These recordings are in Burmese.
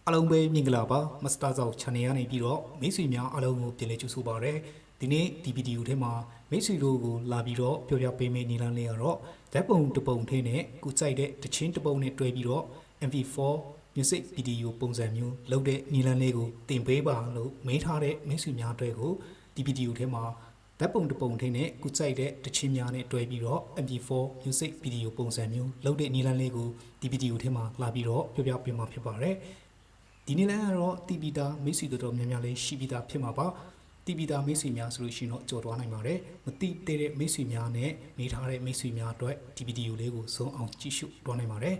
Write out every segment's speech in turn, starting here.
အားလုံးပဲမင်္ဂလာပါမစတာဇောက် channel ကနေပြီးတော့မိတ်ဆွေများအားလုံးကိုပြန်လည်ကြိုဆိုပါရစေဒီနေ့ဒီဗီဒီယိုထဲမှာမိတ်ဆွေတို့ကိုလာပြီးတော့ပြောပြပေးမယ့်နည်းလမ်းလေးကတော့ဓာတ်ပုံတစ်ပုံထဲနဲ့ကိုကြိုက်တဲ့တခြင်းတစ်ပုံနဲ့တွဲပြီးတော့ MP4 music video ပုံစံမျိုးလုပ်တဲ့နည်းလမ်းလေးကိုသင်ပေးပါလို့မေးထားတဲ့မိတ်ဆွေများတွေကိုဒီဗီဒီယိုထဲမှာဓာတ်ပုံတစ်ပုံထဲနဲ့ကိုကြိုက်တဲ့တခြင်းများနဲ့တွဲပြီးတော့ MP4 music video ပုံစံမျိုးလုပ်တဲ့နည်းလမ်းလေးကိုဒီဗီဒီယိုထဲမှာလာပြီးတော့ပြောပြပေးမှာဖြစ်ပါတယ်ဒီနေ့လည်းတော့တီပီတာမိတ်ဆွေတော်များများလေးရှိပြီးသားဖြစ်မှာပါတီပီတာမိတ်ဆွေများဆိုလို့ရှိရင်တော့ကြော်သွားနိုင်ပါတယ်မတိတဲ့မိတ်ဆွေများနဲ့နေထားတဲ့မိတ်ဆွေများအတွက်ဒီဗီဒီယိုလေးကိုဆုံးအောင်ကြည့်ရှုသွားနိုင်ပါတယ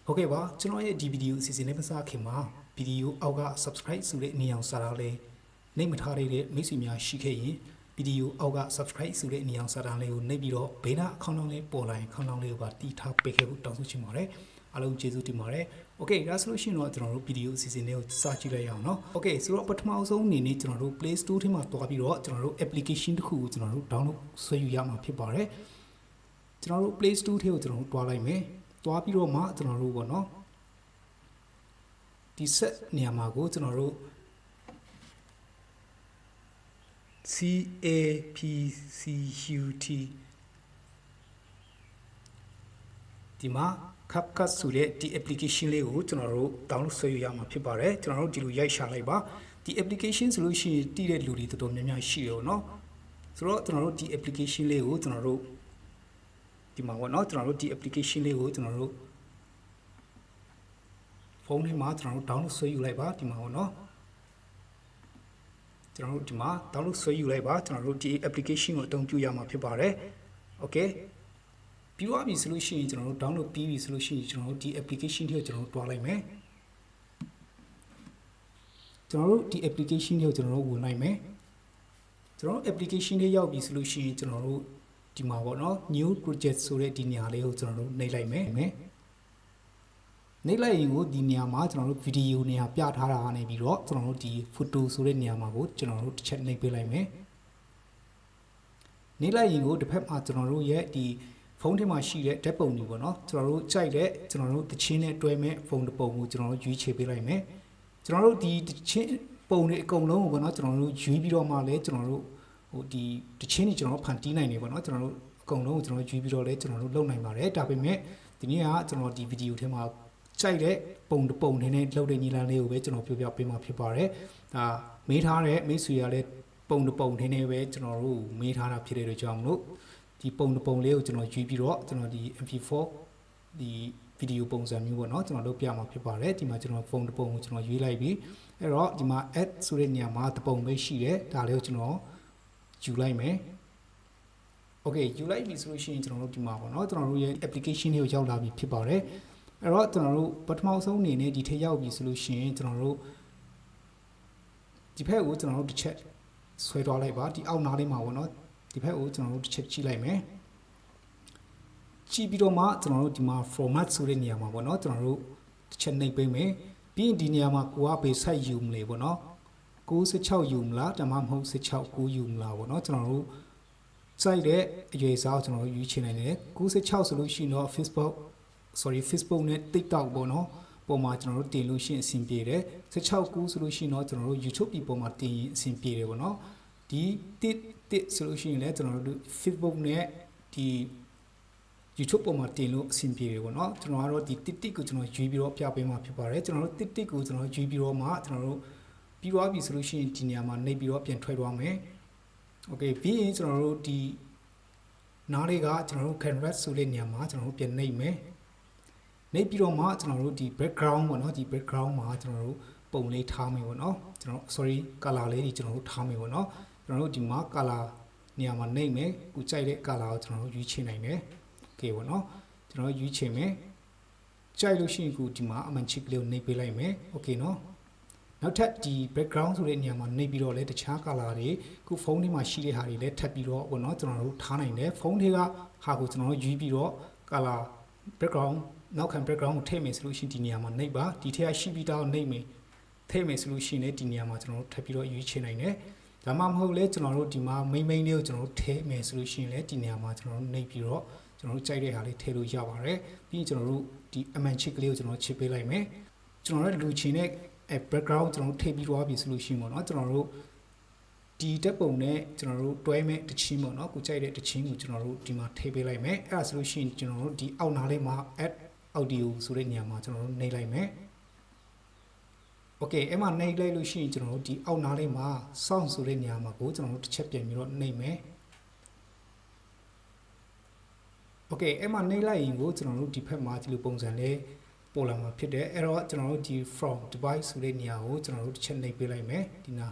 ်ဟုတ်ကဲ့ပါကျွန်တော်ရဲ့ဒီဗီဒီယိုအစီအစဉ်လေးမစခင်မှာဗီဒီယိုအောက်က subscribe ဆိုတဲ့နေရာကိုစာထားလေးနှိပ်မထားတဲ့မိတ်ဆွေများရှိခဲ့ရင်ဗီဒီယိုအောက်က subscribe ဆိုတဲ့နေရာစာထားလေးကိုနှိပ်ပြီးတော့ဘေးနားအခေါင်းလေးပေါ်လာရင်ခေါင်းလေးကိုပါတီးထားပေးခဲ့ဖို့တောင်းဆိုချင်ပါတယ်အားလုံးကျေးဇူးတင်ပါတယ်။ Okay ဒါဆိုလို့ရှိရင်တော့ကျွန်တော်တို့ဗီဒီယိုအစီအစဉ်လေးကိုစကြည့်လိုက်ရအောင်နော်။ Okay ဆိုတော့ပထမဆုံးအနေနဲ့ကျွန်တော်တို့ Play Store ထဲမှာတွားပြီးတော့ကျွန်တော်တို့ application တစ်ခုကိုကျွန်တော်တို့ download ဆွဲယူရမှာဖြစ်ပါတယ်။ကျွန်တော်တို့ Play Store ထဲကိုကျွန်တော်တို့တွားလိုက်မယ်။တွားပြီးတော့မှကျွန်တော်တို့ပေါ့နော်။ဒီ set နေရာမှာကိုကျွန်တော်တို့ Capcut ဒီမှာCapcut ဆိုတဲ့ဒီ application လေးကိုကျွန်တော်တို့ download ဆွဲယူရမှာဖြစ်ပါတယ်ကျွန်တော်တို့ဒီလိုရိုက်ရှာလိုက်ပါဒီ application ဆိုလို့ရှိရင်တည်တဲ့လူတွေတော်တော်များများရှိရောเนาะဆိုတော့ကျွန်တော်တို့ဒီ application လေးကိုကျွန်တော်တို့ဒီမှာပေါ့เนาะကျွန်တော်တို့ဒီ application လေးကိုကျွန်တော်တို့ဖုန်းထဲမှာကျွန်တော်တို့ download ဆွဲယူလိုက်ပါဒီမှာပေါ့เนาะကျွန်တော်တို့ဒီမှာ download ဆွဲယူလိုက်ပါကျွန်တော်တို့ဒီ application ကိုအသုံးပြုရမှာဖြစ်ပါတယ် okayပြီးသွားပြီဆိုလို့ရှိရင်ကျွန်တော်တို့ download ပြီးပြီဆိုလို့ရှိရင်ကျွန်တော်တို့ဒီ application တွေကိုကျွန်တော်တို့တွားလိုက်မယ်ကျွန်တော်တို့ဒီ application တွေကိုကျွန်တော်တို့ဝင်လိုက်မယ်ကျွန်တော်တို့ application တွေရောက်ပြီဆိုလို့ရှိရင်ကျွန်တော်တို့ဒီမှာပေါ့နော် new project ဆိုတဲ့ဒီနေရာလေးကိုကျွန်တော်တို့နှိပ်လိုက်မယ်နှိပ်လိုက်ရင်ကိုဒီနေရာမှာကျွန်တော်တို့ video နေရာပြထားတာကနေပြီးတော့ကျွန်တော်တို့ဒီ photo ဆိုတဲ့နေရာမှာကိုကျွန်တော်တို့တစ်ချက်နှိပ်ပေးလိုက်မယ်နှိပ်လိုက်ရင်ကိုတစ်ဖက်မှာကျွန်တော်တို့ရဲ့ဒီဖုန်းထဲမှာရှိတဲ့ဓာတ်ပုံတွေပေါ့နော်ကျွန်တော်တို့ကြိုက်တဲ့ကျွန်တော်တို့တချင်းနဲ့တွဲမဲ့ဖုန်းတစ်ပုံကိုကျွန်တော်တို့ရွေးချယ်ပေးလိုက်မယ်ကျွန်တော်တို့ဒီတချင်းပုံတွေအကုန်လုံးကိုပေါ့နော်ကျွန်တော်တို့ရွေးပြီးတော့မှလည်းကျွန်တော်တို့ဟိုဒီတချင်းတွေကျွန်တော်တို့ဖန်တီးနိုင်နေပေါ့နော်ကျွန်တော်တို့အကုန်လုံးကိုကျွန်တော်တို့ရွေးပြီးတော့လည်းကျွန်တော်တို့လုပ်နိုင်ပါတယ်ဒါပေမဲ့ဒီနေ့ကကျွန်တော်ဒီဗီဒီယိုထဲမှာကြိုက်တဲ့ပုံတစ်ပုံနဲ့လုပ်တဲ့ညီလာလေးကိုပဲကျွန်တော်ပြောပြပေးမှာဖြစ်ပါတယ်ဒါမေးထားတဲ့မိတ်ဆွေကလည်းပုံတစ်ပုံနဲ့ပဲကျွန်တော်တို့မေးထားတာဖြစ်တဲ့အတွက်ကြောင့်မလို့ဒီပုံတစ်ပုံလေးကိုကျွန်တော်ရွေးပြီးတော့ကျွန်တော်ဒီ MP4 ဒီဗီဒီယိုပုံစံမျိုးပေါ့နော်ကျွန်တော်လုပ်ပြမှာဖြစ်ပါတယ်ဒီမှာကျွန်တော်ဖုန်းတစ်ပုံကိုကျွန်တော်ရွေးလိုက်ပြီးအဲ့တော့ဒီမှာ add ဆိုတဲ့နေရာမှာတစ်ပုံပဲရှိတယ်ဒါလေးကိုကျွန်တော်ယူလိုက်မယ် okay ယူလိုက်ပြီဆိုလို့ရှိရင်ကျွန်တော်တို့ဒီမှာပေါ့နော်ကျွန်တော်တို့ရဲ့ application လေးကိုရောက်လာပြီဖြစ်ပါတယ်အဲ့တော့ကျွန်တော်တို့ပထမဆုံးအနေနဲ့ဒီထက်ရောက်ပြီဆိုလို့ရှိရင်ကျွန်တော်တို့ဒီဘက်ကိုကျွန်တော်တို့တစ်ချက်ဆွဲသွားလိုက်ပါဒီအောက်နားလေးမှာပေါ့နော်ဒီဘက်ကိုကျွန်တော်တို့တစ်ချက်ကြည့်လိုက်မယ်ကြည့်ပြီးတော့မှကျွန်တော်တို့ဒီမှာ format ဆိုတဲ့နေရာမှာပေါ့နော်ကျွန်တော်တို့တစ်ချက်နှိပ်ပေးမယ်ပြီးရင်ဒီနေရာမှာကိုကဘယ် site ယူမလဲပေါ့နော်96ယူမလားဒါမှမဟုတ်16 9ယူမလားပေါ့နော်ကျွန်တော်တို့ site တဲ့အရွယ်အစားကိုကျွန်တော်တို့ယူချင်နိုင်တယ်96ဆိုလို့ရှိရင်တော့ Facebook နဲ့ TikTok ပေါ့နော်ပေါ်မှာကျွန်တော်တို့တင်လို့ရှိရင်အဆင်ပြေတယ်16 9ဆိုလို့ရှိရင်တော့ကျွန်တော်တို့ YouTube ဒီပေါ်မှာတင်ရင်အဆင်ပြေတယ်ပေါ့နော်ဒီတစ်ဆိုလို့ရှိရင်လည်းကျွန်တော်တို့ Facebook နဲ့ဒီ YouTube ပေါ်မှာတင်လို့အဆင်ပြေတယ်ပေါ့နော်ကျွန်တော်ကတော့ဒီတစ်ကိုကျွန်တော်ရွေးပြီးတော့ပြပေးမှာဖြစ်ပါတယ်ကျွန်တော်တို့တစ်ကိုကျွန်တော်ရွေးပြီးတော့မှကျွန်တော်တို့ပြီးသွားပြီဆိုလို့ရှိရင်ဒီနေရာမှာနှိပ်ပြီးတော့ပြန်ထွက်သွားမယ် Okay ပြီးရင်ကျွန်တော်တို့ဒီနားလေးကကျွန်တော်တို့ canvas ဆိုတဲ့နေရာမှာကျွန်တော်တို့ပြန်နှိပ်မယ်နှိပ်ပြီးတော့မှကျွန်တော်တို့ဒီ background ပေါ့နော်ဒီ background မှာကျွန်တော်တို့ပုံလေးထားမယ်ပေါ့နော်ကျွန်တော် color လေးတွေကျွန်တော်တို့ထားမယ်ပေါ့နော်ကျွန်တော်တို့ဒီမှာ color နေရာမှာနှိပ်မယ်ကိုကြိုက်တဲ့ color ကိုကျွန်တော်တို့ရွေးချယ်နိုင်တယ် okay ပေါ့နော်ကျွန်တော်ရွေးချယ်မယ်ကြိုက်လို့ရှိရင်ကိုဒီမှာအမှန်ချစ်ကလေးကိုနှိပ်ပေးလိုက်မယ် okay နော်နောက်ထပ်ဒီ background ဆိုတဲ့နေရာမှာနှိပ်ပြီးတော့လည်းတခြား color တွေကိုဖုန်းထဲမှာရှိတဲ့ဟာတွေလည်းထပ်ပြီးတော့ပေါ့နော်ကျွန်တော်တို့ထားနိုင်တယ်ဖုန်းထဲကဟာကိုကျွန်တော်တို့ရွေးပြီးတော့ color background နောက်ခံ background ကိုထည့်မယ်ဆိုလို့ရှိရင်ဒီနေရာမှာနှိပ်ပါဒီထက်ရှိပြီးတော့နှိပ်မယ်ထည့်မယ်ဆိုလို့ရှိရင်လည်းဒီနေရာမှာကျွန်တော်တို့ထပ်ပြီးတော့ရွေးချယ်နိုင်တယ်ဒါမှမဟုတ်လဲကျွန်တော်တို့ဒီမှာ main လေးကိုကျွန်တော်တို့ထည့်မယ်ဆိုလို့ရှိရင်လည်းဒီနေရာမှာကျွန်တော်တို့နှိပ်ပြီးတော့ကျွန်တော်တို့ကြိုက်တဲ့ဟာလေးထည့်လို့ရပါတယ်ပြီးရင်ကျွန်တော်တို့ဒီအမှန်ချစ်ကလေးကိုကျွန်တော်ချစ်ပေးလိုက်မယ်ကျွန်တော်တို့လူချင်းတဲ့ background ကျွန်တော်တို့ထည့်ပြီးသွားပြီဆိုလို့ရှိရင်ပေါ့နော်ကျွန်တော်တို့ဒီတက်ပုံနဲ့ကျွန်တော်တို့တွဲမဲ့တချင်းပေါ့နော်ကိုကြိုက်တဲ့တချင်းကိုကျွန်တော်တို့ဒီမှာထည့်ပေးလိုက်မယ်အဲ့ဒါဆိုလို့ရှိရင်ကျွန်တော်တို့ဒီအောက်နားလေးမှာ add audio ဆိုတဲ့နေရာမှာကျွန်တော်တို့နှိပ်လိုက်မယ် Okay အဲ့မှာနှိပ်လိုက်လို့ရှိရင်ကျွန်တော်တို့ဒီအောက်နားလေးမှာ sound ဆိုတဲ့နေရာမှာကိုကျွန်တော်တို့တစ်ချက်ပြန်ပြီးတော့နှိပ်မယ် Okay အဲ့မှာနှိပ်လိုက်ရင်ကိုကျွန်တော်တို့ဒီဘက်မှာဒီလိုပုံစံလေးပေါ်လာမှာဖြစ်တယ်အဲ့တော့ကျွန်တော်တို့ဒီ from device ဆိုတဲ့နေရာကိုကျွန်တော်တို့တစ်ချက်နှိပ်ပေးလိုက်မယ်ဒီနာ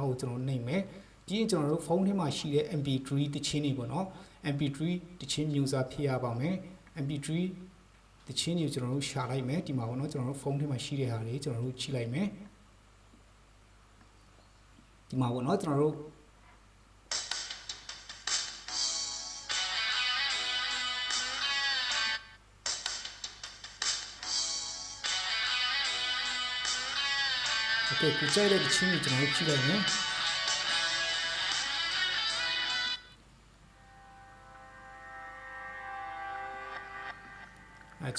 ကိုကျွန်တော်နှိပ်မယ်ပြီးရင်ကျွန်တော်တို့ဖုန်းထဲမှာရှိတဲ့ MP3 တချင်းတွေပေါ့နော် MP3 တချင်းမျိုးစားဖြစ်ရပါမယ် MP3 တချင်းတွေကျွန်တော်တို့ရှာလိုက်မယ်ဒီမှာပေါ့နော်ကျွန်တော်တို့ဖုန်းထဲမှာရှိတဲ့ဟာတွေကျွန်တော်တို့ကြည့်လိုက်မယ်ဒီမှာပေါ့နော်ကျွန်တော်တို့Okay ကိုကြိုက်တဲ့တချင်းကိုကျွန်တော်တို့ကြည့်လိုက်မယ်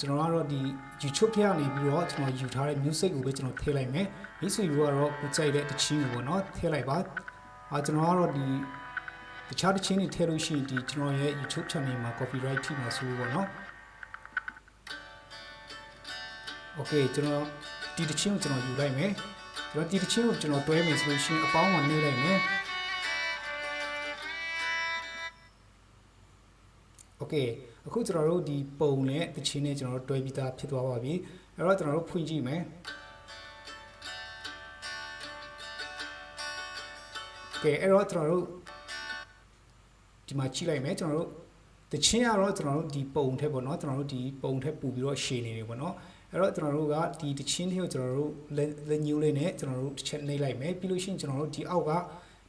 ကျွန်တော်ကတော့ဒီ YouTube ထဲကနေပြီးတော့ကျွန်တော်ယူထားတဲ့ music ကိုပဲကျွန်တော်ထည့်လိုက်မယ် music ကိုကတော့ကိုကြိုက်တဲ့တချင်းကိုပေါ့နော်ထည့်လိုက်ပါကျွန်တော်ကတော့ဒီတခြားတချင်းတွေထည့်လို့ရှိရင်ဒီကျွန်တော်ရဲ့ YouTube channel မှာ copyright ထိမှာဆိုလို့ပေါ့နော် Okay ကျွန်တော်ဒီတချင်းကိုကျွန်တော်ယူလိုက်မယ်ကျွန်တော်ဒီတချင်းကိုကျွန်တော်တွဲမယ်ဆိုလို့ရှိရင်အပေါင်းမှာနှိပ်လိုက်မယ် Okay အခုကျွန်တော်တို့ဒီပုံနဲ့တချင်းနဲ့ကျွန်တော်တို့တွဲပြီးသားဖြစ်သွားပါပြီအဲ့တော့ကျွန်တော်တို့ဖွင့်ကြည့်မယ် Okay အဲ့တော့ကျွန်တော်တို့ဒီမှာကြည့်လိုက်မယ်ကျွန်တော်တို့တချင်းကတော့ကျွန်တော်တို့ဒီပုံထက်ပေါ့နော်ကျွန်တော်တို့ဒီပုံထက်ပူပြီးတော့ရှည်နေတယ်ပေါ့နော်အဲ့တော့ကျွန်တော်တို့ကဒီတချင်းတွေကိုကျွန်တော်တို့လက်ညှိုးလေးနဲ့ကျွန်တော်တို့တစ်ချက်နှိပ်လိုက်မယ်ပြီးလို့ရှိရင်ကျွန်တော်တို့ဒီအောက်က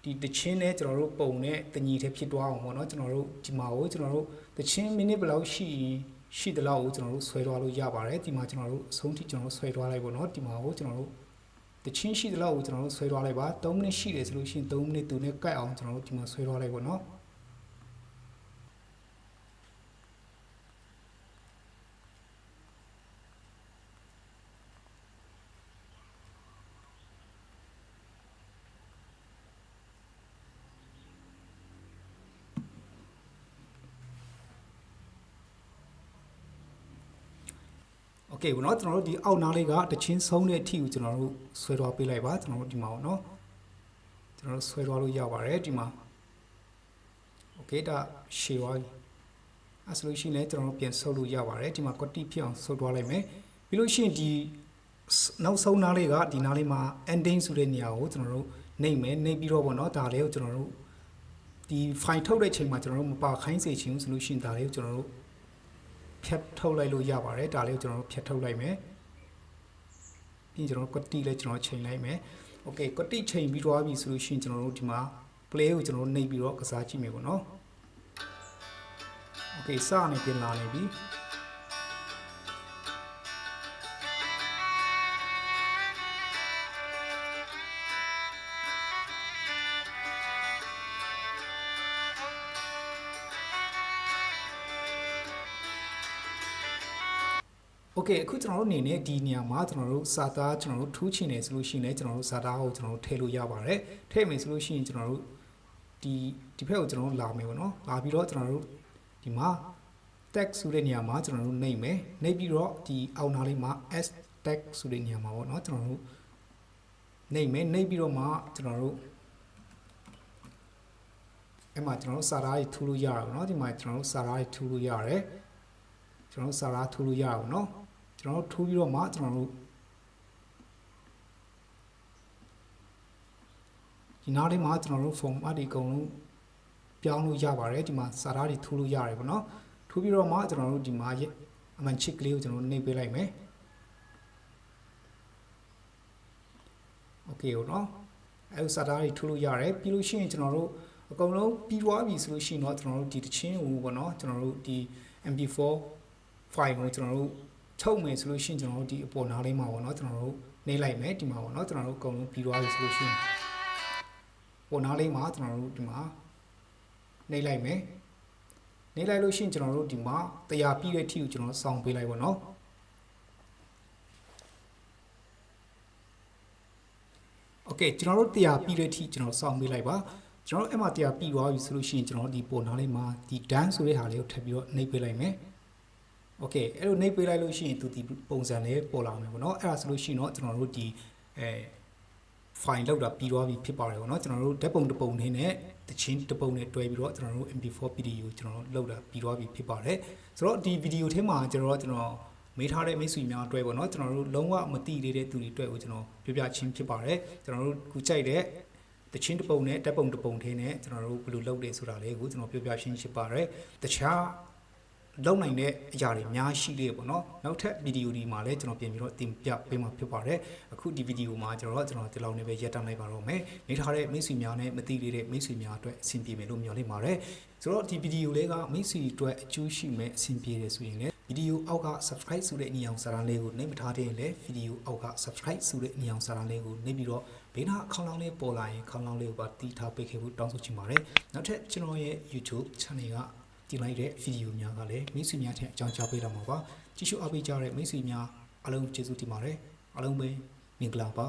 ဒီတချင်းနဲ့ကျွန်တော်တို့ပုံနဲ့တညီထက်ဖြစ်သွားအောင်ပေါ့နော်ကျွန်တော်တို့ဒီမှာကိုကျွန်တော်တို့တချင်းမိနစ်ဘယ်လောက်ရှိသလောက်ကိုကျွန်တော်တို့ဆွဲသွားလို့ရပါတယ်ဒီမှာကျွန်တော်တို့အဆုံးထိကျွန်တော်တို့ဆွဲသွားလိုက်ပေါ့နော်ဒီမှာကိုကျွန်တော်တို့တချင်းရှိသလောက်ကိုကျွန်တော်တို့ဆွဲသွားလိုက်ပါ3မိနစ်ရှိတယ်ဆိုလို့ရှိရင်3မိနစ်သူနဲ့ကတ်အောင်ကျွန်တော်တို့ဒီမှာဆွဲသွားလိုက်ပေါ့နော်Okay ဘောနော်ကျွန်တော်တို့ဒီအောက်နားလေးကတချင်းဆုံးတဲ့အထိကိုကျွန်တော်တို့ဆွဲသွားပေးလိုက်ပါကျွန်တော်တို့ဒီမှာပေါ့နော်ကျွန်တော်တို့ဆွဲသွားလို့ရပါတယ်ဒီမှာ Okay ဒါရှည်သွားပြီအဲဆိုလို့ရှိရင်လည်းကျွန်တော်တို့ပြန်ဆုပ်လို့ရပါတယ်ဒီမှာ quality ဖြစ်အောင်ဆုပ်သွားလိုက်မယ်ပြီးလို့ရှိရင်ဒီနောက်ဆုံးနားလေးကဒီနားလေးမှာ ending ဆိုတဲ့နေရာကိုကျွန်တော်တို့နှိပ်မယ်နှိပ်ပြီးတော့ပေါ့နော်ဒါလေးကိုကျွန်တော်တို့ဒီ file ထုတ်တဲ့ချိန်မှာကျွန်တော်တို့မပါခိုင်းစေချင်ဘူးဆိုလို့ရှိရင်ဒါလေးကိုကျွန်တော်တို့ဖြတ်ထုတ်လိုက်လို့ရပါတယ်ဒါလေးကိုကျွန်တော်တို့ဖြတ်ထုတ်လိုက်မယ်ပြီးကျွန်တော်တို့ quality လေးကျွန်တော်ချိန်လိုက်မယ် Okay quality ချိန်ပြီးသွားပြီဆိုလို့ရှိရင်ကျွန်တော်တို့ဒီမှာ play ကိုကျွန်တော်တို့နှိပ်ပြီးတော့ကစားကြည့်မယ်ပေါ့နော် Okay စနေပြင်လာနေပြီ Okay အခုကျွန်တော်တို့အနေနဲ့ဒီနေရာမှာကျွန်တော်တို့စာသားကျွန်တော်တို့ထူးချင်တယ်ဆိုလို့ရှိရင်လည်းကျွန်တော်တို့စာသားကိုကျွန်တော်တို့ထည့်လို့ရပါတယ်ထည့်မယ်ဆိုလို့ရှိရင်ကျွန်တော်တို့ဒီဘက်ကိုကျွန်တော်တို့လာမယ်ပေါ့နော်လာပြီးတော့ကျွန်တော်တို့ဒီမှာ text ဆိုတဲ့နေရာမှာကျွန်တော်တို့နှိပ်မယ်နှိပ်ပြီးတော့ဒီအောက်နားလေးမှာ s text ဆိုတဲ့နေရာမှာပေါ့နော်ကျွန်တော်တို့နှိပ်မယ်နှိပ်ပြီးတော့မှကျွန်တော်တို့အဲ့မှာကျွန်တော်တို့စာသားတွေထူလို့ရတာပေါ့နော်ဒီမှာကျွန်တော်တို့စာသားတွေထူလို့ရတယ်ကျွန်တော်တို့စာသားထူလို့ရအောင်နော်ကျွန်တော်တို့ထိုးပြီးတော့မှကျွန်တော်တို့ဒီနားလေးမှာကျွန်တော်တို့ format တွေအကုန်လုံးပြောင်းလို့ရပါတယ်ဒီမှာစာသားတွေထိုးလို့ရတယ်ပေါ့နော်ထိုးပြီးတော့မှကျွန်တော်တို့ဒီမှာအမှန်ချစ်ကလေးကိုကျွန်တော်တို့နှိပ်ပေးလိုက်မယ် Okay ဟုတ်နော်အဲစာသားတွေထိုးလို့ရတယ်ပြီးလို့ရှိရင်ကျွန်တော်တို့အကုန်လုံးပြီးသွားပြီဆိုလို့ရှိရင်တော့ကျွန်တော်တို့ဒီတချင်းကိုပေါ့နော်ကျွန်တော်တို့ဒီ MP4 file ကိုကျွန်တော်တို့ထုတ်မယ်ဆိုလို့ရှိရင်ကျွန်တော်တို့ဒီအပေါ်နားလေးမှာပေါ့နော်ကျွန်တော်တို့နှိပ်လိုက်မယ်ဒီမှာပေါ့နော်ကျွန်တော်တို့အကုန်လုံးပြီးသွားပြီဆိုလို့ရှိရင်ပေါ်နားလေးမှာကျွန်တော်တို့ဒီမှာနှိပ်လိုက်မယ်နှိပ်လိုက်လို့ရှိရင်ကျွန်တော်တို့ဒီမှာတရားပြည့်တဲ့အထိကိုကျွန်တော်စောင့်ပေးလိုက်ပေါ့နော် Okay ကျွန်တော်တို့တရားပြီးတဲ့အထိကျွန်တော်စောင့်ပေးလိုက်ပါကျွန်တော်အဲ့မှာတရားပြီးသွားပြီဆိုလို့ရှိရင်ကျွန်တော်ဒီပုံနားလေးမှာဒီ done ဆိုတဲ့ဟာလေးကိုထပ်ပြီးတော့နှိပ်ပေးလိုက်မယ် Okay အဲ့လိုနှိပ်ပေးလိုက်လို့ရှိရင်သူဒီပုံစံလေးပေါ်လာမယ်ပေါ့နော်အဲ့ဒါဆိုလို့ရှိရင်တော့ကျွန်တော်တို့ဒီfile လောက်တာပြီးသွားပြီဖြစ်ပါတယ်ပေါ့နော်ကျွန်တော်တို့ဓာတ်ပုံတစ်ပုံနဲ့တချင်းတစ်ပုံနဲ့တွဲပြီးတော့ကျွန်တော်တို့ MP4 video ကိုကျွန်တော်တို့လောက်တာပြီးသွားပြီဖြစ်ပါတယ်ဆိုတော့ဒီ video ထဲမှာကျွန်တော်မေးထားတဲ့မိတ်ဆွေများအတွက်ပေါ့နော်ကျွန်တော်တို့လုံးဝမသိသေးတဲ့သူတွေအတွက်ကိုကျွန်တော်ပြောပြချင်းဖြစ်ပါတယ်ကျွန်တော်တို့ခုကြိုက်တဲ့တချင်းတစ်ပုံနဲ့ဓာတ်ပုံတစ်ပုံထဲနဲ့ကျွန်တော်တို့ဘယ်လိုလုပ်လဲဆိုတာလေးကိုကျွန်တော်ပြောပြချင်းဖြစ်ပါတယ်တခြားလုံနိုင်တဲ့အရာတွေအများရှိသေးတယ်ပေါ့နော်နောက်ထပ်ဗီဒီယိုဒီမှာလည်းကျွန်တော်ပြင်ပြီးတော့တင်ပြပေးမှာဖြစ်ပါတယ်အခုဒီဗီဒီယိုမှာကျွန်တော်ဒီလောက်နဲ့ပဲရပ်တန့်လိုက်ပါတော့မယ်နေထားတဲ့မိတ်ဆွေများနဲ့မသိသေးတဲ့မိတ်ဆွေများအတွက်အဆင်ပြေမယ်လို့မျှော်လင့်ပါတယ်ဆိုတော့ဒီဗီဒီယိုလေးကမိတ်ဆွေအတွက်အကျိုးရှိမယ်အဆင်ပြေတယ်ဆိုရင်လည်းဗီဒီယိုအောက်က subscribe ဆိုတဲ့အနီအောင်စာတန်းလေးကိုနှိပ်မထားတဲ့လည်းဗီဒီယိုအောက်က subscribe ဆိုတဲ့အနီအောင်စာတန်းလေးကိုနှိပ်ပြီးတော့ဘေးနားအခေါင်းလောင်းလေးပေါ်လာရင်ခေါင်းလောင်းလေးကိုပါတီးထားပေးခဲ့ဖို့တောင်းဆိုချင်ပါတယ်နောက်ထပ်ကျွန်တော်ရဲ့ YouTube channel ကတင်လိုက်တဲ့ဗီဒီယိုများကလည်းမိတ်ဆွေများထက်အကြောင်းကြားပေးတော့မှာပါကြည့်ရှုအားပေးကြတဲ့မိတ်ဆွေများအားလုံးကျေးဇူးတင်ပါတယ်အားလုံးပဲမင်္ဂလာပါ